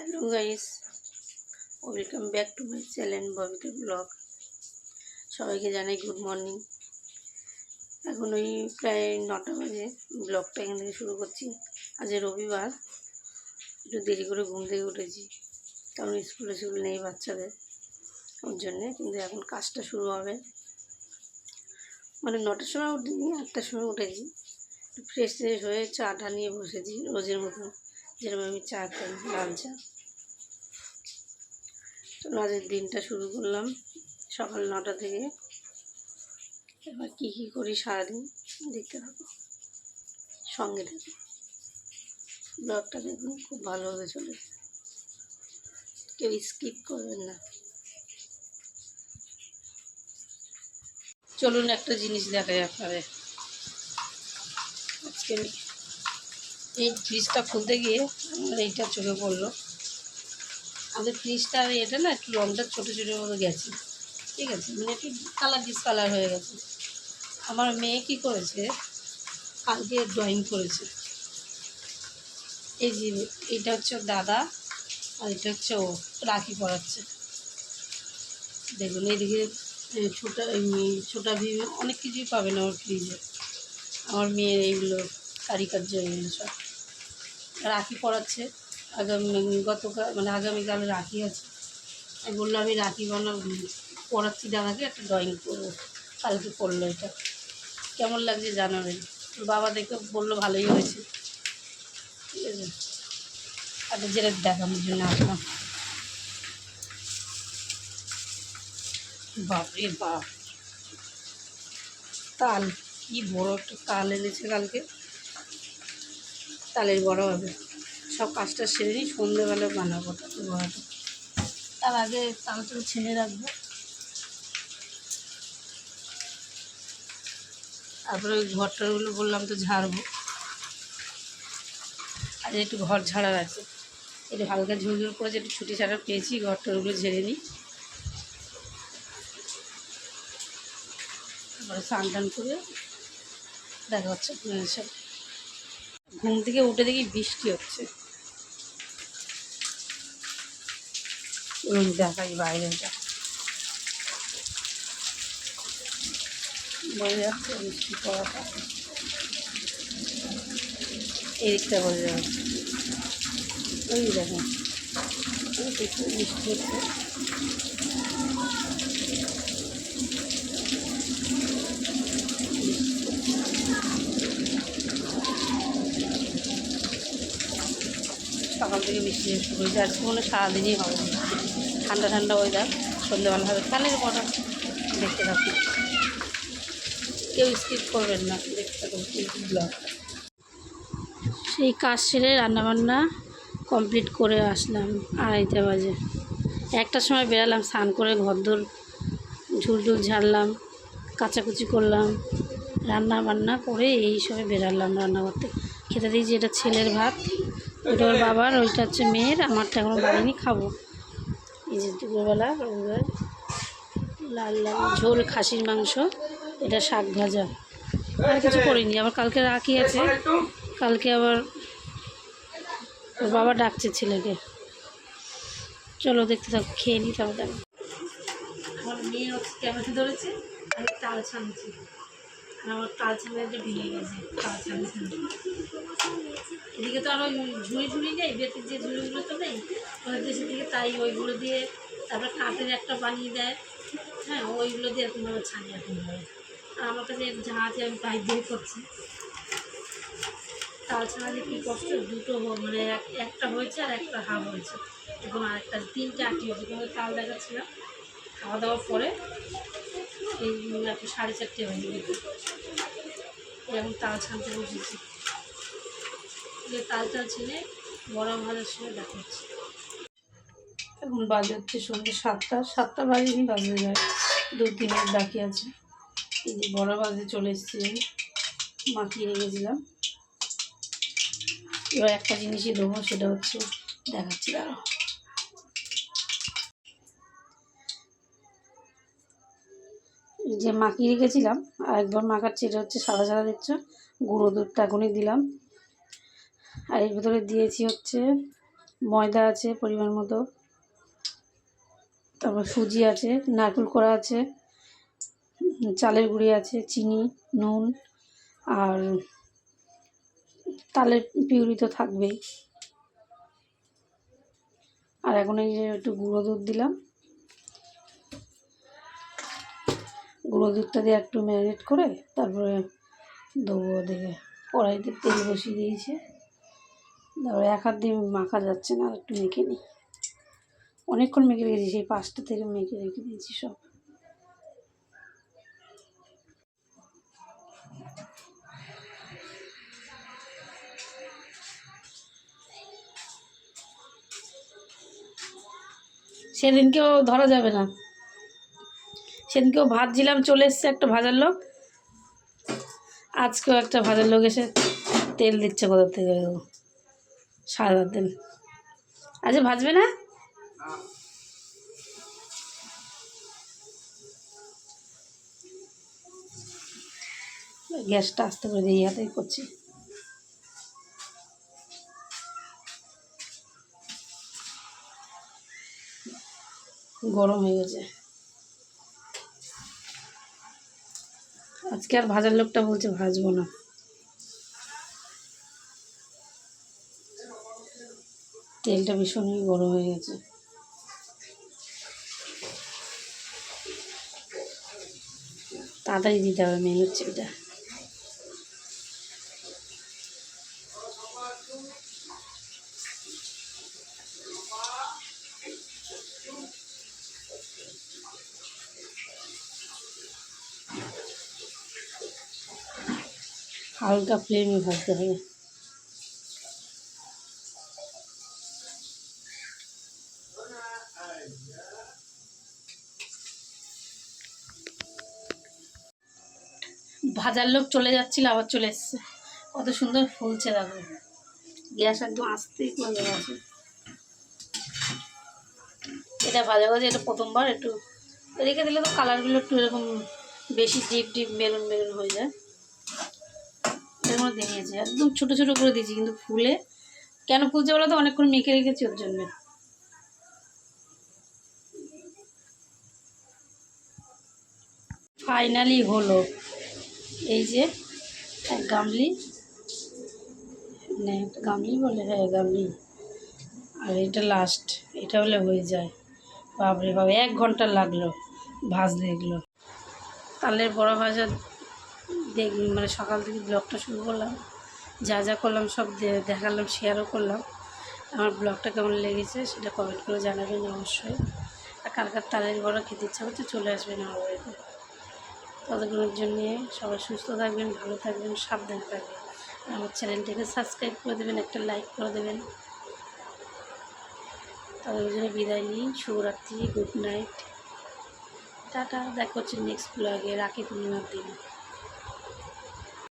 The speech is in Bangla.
Hello guys, welcome back to my channel Babita blog. সবাইকে জানাই গুড মর্নিং। এখন ওই প্রায় 9টা বাজে। ব্লগটা এখান থেকে শুরু করছি। আজ রবিবার, একটু দেরি করে ঘুম থেকে উঠেছি, কারণ স্কুল নেই বাচ্চাদের, ওর জন্যে। কিন্তু এখন কাজটা শুরু হবে, মানে 9টার সময় উঠিনি, 8টার সময় উঠেছি। একটু ফ্রেশ হয়ে চাটা নিয়ে বসেছি, রোজের মতো যেরকম আমি চা খাই, লাল চা। তো আজের দিনটা শুরু করলাম সকাল 9টা থেকে। এবার কী কী করি সারাদিন দেখতে থাকো, সঙ্গে থাকো, ব্লগটা দেখুন, খুব ভালোভাবে চলেছে, কেউ স্কিপ করবেন না। চলুন একটা জিনিস দেখাই আপনাদের। আজকে এই ফ্রিজটা খুলতে গিয়ে আমার এইটা চোখে পড়লো। আমাদের ফ্রিজটা এটা না একটু রঙটা ছোটো ছোটো মতো গেছে, ঠিক আছে, মানে একটু ডিসকালার হয়ে গেছে। আমার মেয়ে কী করেছে, কালকে ড্রয়িং করেছে। এই যে এটা হচ্ছে ওর দাদা, আর এটা হচ্ছে ও রাখি পরাচ্ছে। দেখুন এইদিকে ছোটা ভীম অনেক কিছুই পাবে না ওর ফ্রিজে। আমার মেয়ের এইগুলো কারিকার্য, এইগুলো সব রাখি পরাচ্ছে। আগামীকাল রাখি আছে। আমি বললাম আমি রাখি পরাচ্ছি দাদাকে, একটা ড্রয়িং করবো। কালকে করলো এটা, কেমন লাগছে জানাবেন। বাবা দেখে বললো ভালোই হয়েছে, ঠিক আছে। একটা যেটা দেখানোর জন্য আসলাম। বাপরে বাপ, তাল, কি বড় একটা তাল এনেছে কালকে। তালের বড়া হবে। সব কাজটা সেরে নিই, সন্ধ্যেবেলা বানাবো তালের বড়াটা। তার আগে তালটা ছেড়ে রাখবো, তারপরে ওই ঘরটারগুলো বললাম তো ঝাড়বো। আর একটু ঘর ঝাড়ার আছে, একটু হালকা ঝুলঝুল করেছে, একটু ছুটি ছাড়া পেয়েছি, ঘরটারগুলো ঝেড়ে নিই। তারপরে স্নান টান করে দেখা হচ্ছে আপনাদের সাথে। ঘুম থেকে উঠে দেখি বৃষ্টি হচ্ছে। দেখাই বাইরেটা, বোঝা যাচ্ছে বৃষ্টি পড়াটা, এদিকটা বোঝা যাচ্ছে। ওই দেখেন বৃষ্টি হচ্ছে। সকাল থেকে বৃষ্টি শুরু হয়েছে, আজকে মনে হয় সারাদিনই হবে। ঠান্ডা ঠান্ডা ওয়েদার, সন্ধ্যেবেলা হবে তালের বড়া। দেখতে থাকুন, কেউ স্কিপ করবেন না, দেখতে থাকুন ব্লগ। সেই কাজ সেরে রান্নাবান্না কমপ্লিট করে আসলাম 2:30 বাজে। 1টার সময় বেরালাম, স্নান করে ঘরদোর ঝুলঝুল ঝাড়লাম, কাচাকুচি করলাম, রান্না বান্না করে এই সময় বেরালাম রান্না করতে। খেতে দিয়েছি, এটা ছেলের ভাত, ওইটা ওর বাবার, ওইটা হচ্ছে মেয়ের, আমারটা এখনও বাড়িনি, খাবো। এই যে দুপুরবেলা রবিবার, লাল লাল ঝোল খাসির মাংস, এটা শাক ভাজা, আর কিছু করিনি। আবার কালকে রাখি আছে, কালকে আবার ওর বাবা ডাকছে ছেলেকে। চলো দেখতে থাকো, খেয়ে নিই তারপর দেখো। আমার মেয়ে হচ্ছে ক্যামেরা ধরেছে, আমি তাল ছানছি, আর আমার তাল ছানাটা ভেঙে গেছে। তাল ছানছি, এদিকে তো আরও ঝুড়ি নেই, বেতের যে ঝুড়িগুলো তো নেই ওদের দেশের দিকে, তাই ওইগুলো দিয়ে, তারপরে কাঠের একটা বানিয়ে দেয়, হ্যাঁ, ওইগুলো দিয়ে এরকমভাবে ছানি এরকমভাবে। আর আমার কাছে যা আছে আমি পাইপ দিয়ে করছি। তাল ছানা যে কী কষ্ট, দুটো মানে একটা হয়েছে আর একটা হাফ হয়েছে, এখন আরেকটা 3টে আটি হবে। কিন্তু তাল দেখাচ্ছিলাম খাওয়া দাওয়ার পরে, এই একটা 4:30 হয়ে গেছে, এখন তাল ছানতে বসেছি। তাল ছেনে বড়া ভাজার সময় দেখা হচ্ছে। এখন বাজে হচ্ছে সন্ধ্যে 7টা বাজেনি, বাজে যায় 2-3 মিনিট বাকি আছে। এই যে বড়া ভাজতে চলে এসেছি, মাখিয়ে রেখেছিলাম। এবার একটা জিনিসই দেবো, সেটা হচ্ছে দেখাচ্ছি, দাঁড়াও। যে মাখিয়ে রেখেছিলাম আর একবার মাখাচ্ছি, এটা হচ্ছে সাদা সাদা দেখছো, গুঁড়ো দুধটা এখনই দিলাম। আর এর ভেতরে দিয়েছি হচ্ছে ময়দা আছে পরিমাণ মতো, তারপর সুজি আছে, নারকেল কোড়া আছে, চালের গুঁড়ি আছে, চিনি, নুন আর তালের পিউরি তো থাকবেই। আর এখন এই যে একটু গুঁড়ো দুধ দিলাম, গুঁড়ো দুধটা দিয়ে একটু ম্যারিনেট করে তারপরে দেবো। ওদিকে কড়াইতে তেল বসিয়ে দিয়েছে, তারপরে এক হাত দিয়ে মাখা যাচ্ছে না, আর একটু মেখে নিই। অনেকক্ষণ মেখে রেখেছি, সেই 5টা থেকে মেখে রেখে দিয়েছি সব। সেদিনকেও ধরা যাবে না, সেদিনকেও ভাজছিলাম, চলে এসছে একটা ভাজার লোক, আজকেও একটা ভাজার লোক এসে তেল দিচ্ছে কোথা থেকে, সারা দিন। আজ ভাজবে না? গ্যাসটা আস্তে করে দিয়ে হাতেই করছি। গরম হয়ে গেছে। আজকে আর ভাজার লোকটা বলছে ভাজবো না। তেলটা ভীষণই গরম হয়ে গেছে। তাড়াতাড়ি দিতে হবে, মেন হচ্ছে এটা। হালকা ফ্লেমে ভাজতে হবে। ভাজার লোক চলে যাচ্ছিল, আবার চলে এসছে। কত সুন্দর ফুলছে দেখো। গ্যাস একদম আস্তেই করে দেওয়া আছে। এটা ভাজা ভাজা, এটা প্রথমবার একটু রেখে দিলে তো কালারগুলো একটু এরকম বেশি ডিপ ডিপ মেরুন মেরুন হয়ে যায়। এরকম দেখিয়েছি, একদম ছোটো ছোটো করে দিয়েছি, কিন্তু ফুলে কেন ফুলছে বলো তো, অনেকক্ষণ মেখে রেখেছি ওর জন্য। ফাইনালি হলো, এই যে এক গামলি, মানে গামলি বলে, হ্যাঁ গামলি, আর এটা লাস্ট, এটা হলে হয়ে যায়। বাপরে বাবা, 1 ঘন্টা লাগলো ভাজতে এগুলো। তালের বড়া ভাজা মানে সকাল থেকে ব্লগটা শুরু করলাম, যা যা করলাম সব দেখালাম, শেয়ারও করলাম। আমার ব্লগটা কেমন লেগেছে সেটা কমেন্ট করে জানাবেন অবশ্যই। আর কার কার তালের বড়া খেতে ইচ্ছা করছে চলে আসবেন আমার বাড়িতে। ততক্ষণের জন্য সবাই সুস্থ থাকবেন, ভালো থাকবেন, সাবধানে থাকবেন। আমার চ্যানেলটাকে সাবস্ক্রাইব করে দেবেন, একটা লাইক করে দেবেন। তাদের জন্য বিদায় নিই, শুভরাত্রি, গুড নাইট, টাটা। দেখা হচ্ছে নেক্সট ব্লগে, রাখি পূর্ণিমার দিন।